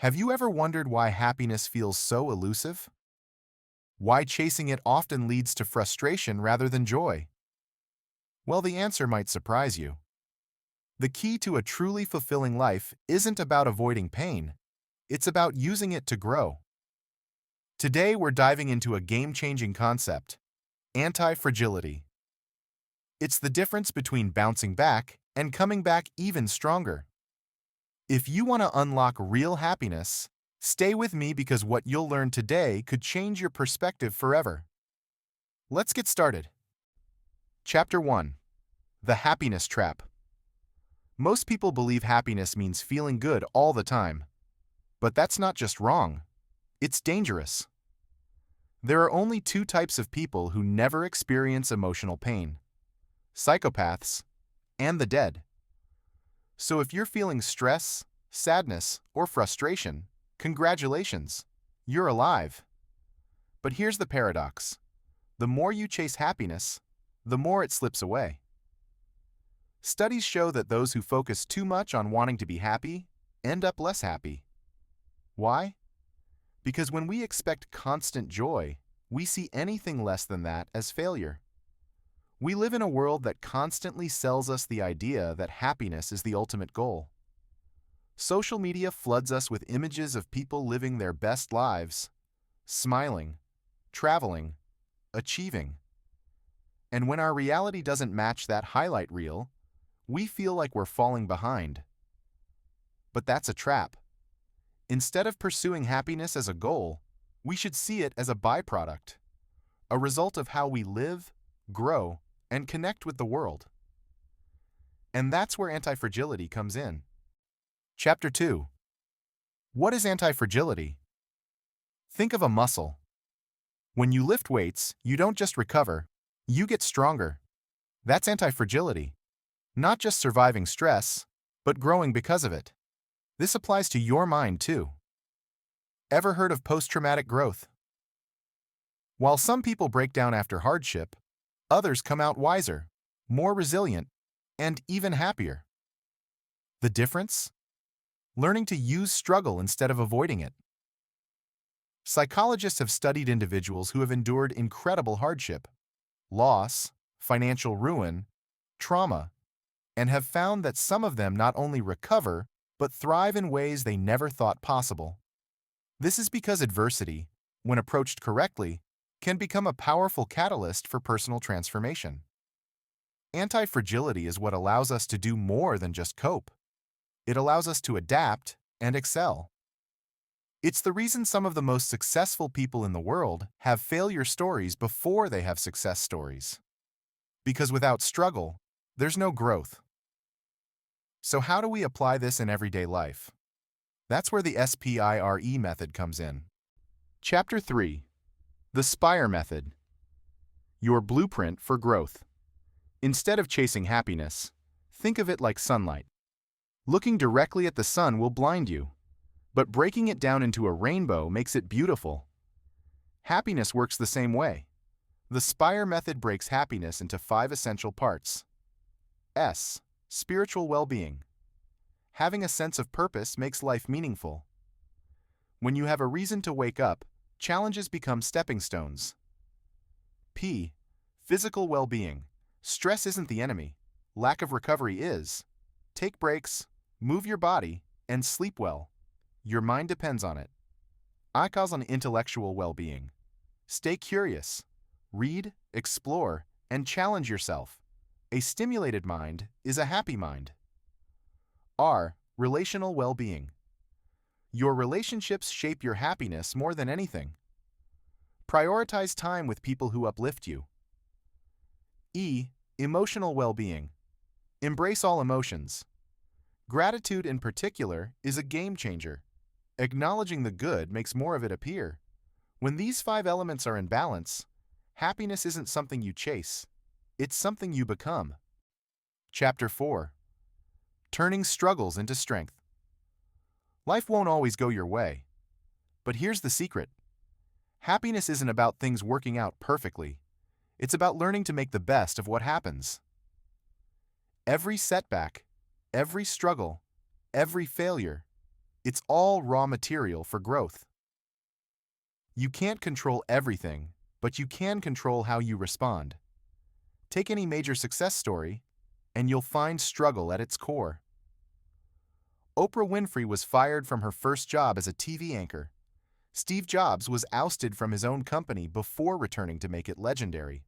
Have you ever wondered why happiness feels so elusive? Why chasing it often leads to frustration rather than joy? Well, the answer might surprise you. The key to a truly fulfilling life isn't about avoiding pain, it's about using it to grow. Today, we're diving into a game-changing concept: anti-fragility. It's the difference between bouncing back and coming back even stronger. If you want to unlock real happiness, stay with me because what you'll learn today could change your perspective forever. Let's get started. Chapter 1. The Happiness Trap. Most people believe happiness means feeling good all the time. But that's not just wrong, it's dangerous. There are only two types of people who never experience emotional pain: psychopaths and the dead. So if you're feeling stress, sadness, or frustration, congratulations, you're alive. But here's the paradox: the more you chase happiness, the more it slips away. Studies show that those who focus too much on wanting to be happy end up less happy. Why? Because when we expect constant joy, we see anything less than that as failure. We live in a world that constantly sells us the idea that happiness is the ultimate goal. Social media floods us with images of people living their best lives, smiling, traveling, achieving. And when our reality doesn't match that highlight reel, we feel like we're falling behind. But that's a trap. Instead of pursuing happiness as a goal, we should see it as a byproduct, a result of how we live, grow, and connect with the world. And that's where antifragility comes in. Chapter 2. What is antifragility? Think of a muscle. When you lift weights, you don't just recover, you get stronger. That's antifragility. Not just surviving stress, but growing because of it. This applies to your mind too. Ever heard of post-traumatic growth? While some people break down after hardship, others come out wiser, more resilient, and even happier. The difference? Learning to use struggle instead of avoiding it. Psychologists have studied individuals who have endured incredible hardship, loss, financial ruin, trauma, and have found that some of them not only recover, but thrive in ways they never thought possible. This is because adversity, when approached correctly, can become a powerful catalyst for personal transformation. Anti-fragility is what allows us to do more than just cope. It allows us to adapt and excel. It's the reason some of the most successful people in the world have failure stories before they have success stories. Because without struggle, there's no growth. So how do we apply this in everyday life? That's where the SPIRE method comes in. Chapter 3. The SPIRE method. Your blueprint for growth. Instead of chasing happiness, think of it like sunlight. Looking directly at the sun will blind you, but breaking it down into a rainbow makes it beautiful. Happiness works the same way. The SPIRE method breaks happiness into 5 essential parts. S. Spiritual well-being. Having a sense of purpose makes life meaningful. When you have a reason to wake up, challenges become stepping stones. P. Physical well-being. Stress isn't the enemy. Lack of recovery is. Take breaks, move your body, and sleep well. Your mind depends on it. I calls on intellectual well-being. Stay curious. Read, explore, and challenge yourself. A stimulated mind is a happy mind. R. Relational well-being. Your relationships shape your happiness more than anything. Prioritize time with people who uplift you. E. Emotional well-being. Embrace all emotions. Gratitude in particular is a game changer. Acknowledging the good makes more of it appear. When these 5 elements are in balance, happiness isn't something you chase. It's something you become. Chapter 4. Turning struggles into strength. Life won't always go your way. But here's the secret. Happiness isn't about things working out perfectly. It's about learning to make the best of what happens. Every setback, every struggle, every failure It's all raw material for growth. You can't control everything, but you can control how you respond. Take any major success story, and you'll find struggle at its core. Oprah Winfrey was fired from her first job as a TV anchor. Steve Jobs was ousted from his own company before returning to make it legendary.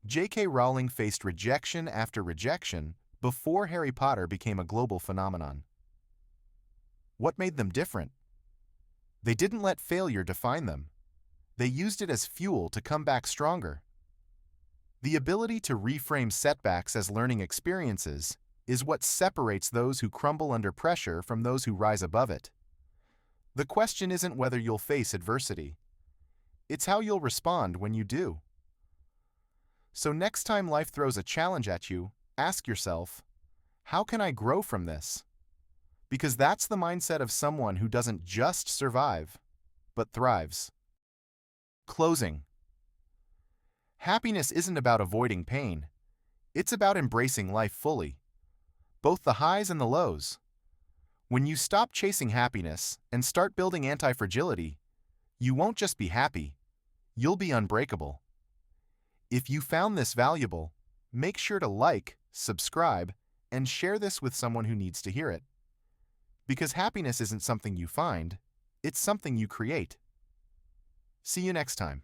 J.K. Rowling faced rejection after rejection before Harry Potter became a global phenomenon. What made them different? They didn't let failure define them. They used it as fuel to come back stronger. The ability to reframe setbacks as learning experiences is what separates those who crumble under pressure from those who rise above it. The question isn't whether you'll face adversity. It's how you'll respond when you do. So next time life throws a challenge at you, ask yourself, how can I grow from this? Because that's the mindset of someone who doesn't just survive, but thrives. Closing. Happiness isn't about avoiding pain. It's about embracing life fully, both the highs and the lows. When you stop chasing happiness and start building antifragility, you won't just be happy, you'll be unbreakable. If you found this valuable, make sure to like, subscribe, and share this with someone who needs to hear it. Because happiness isn't something you find, it's something you create. See you next time.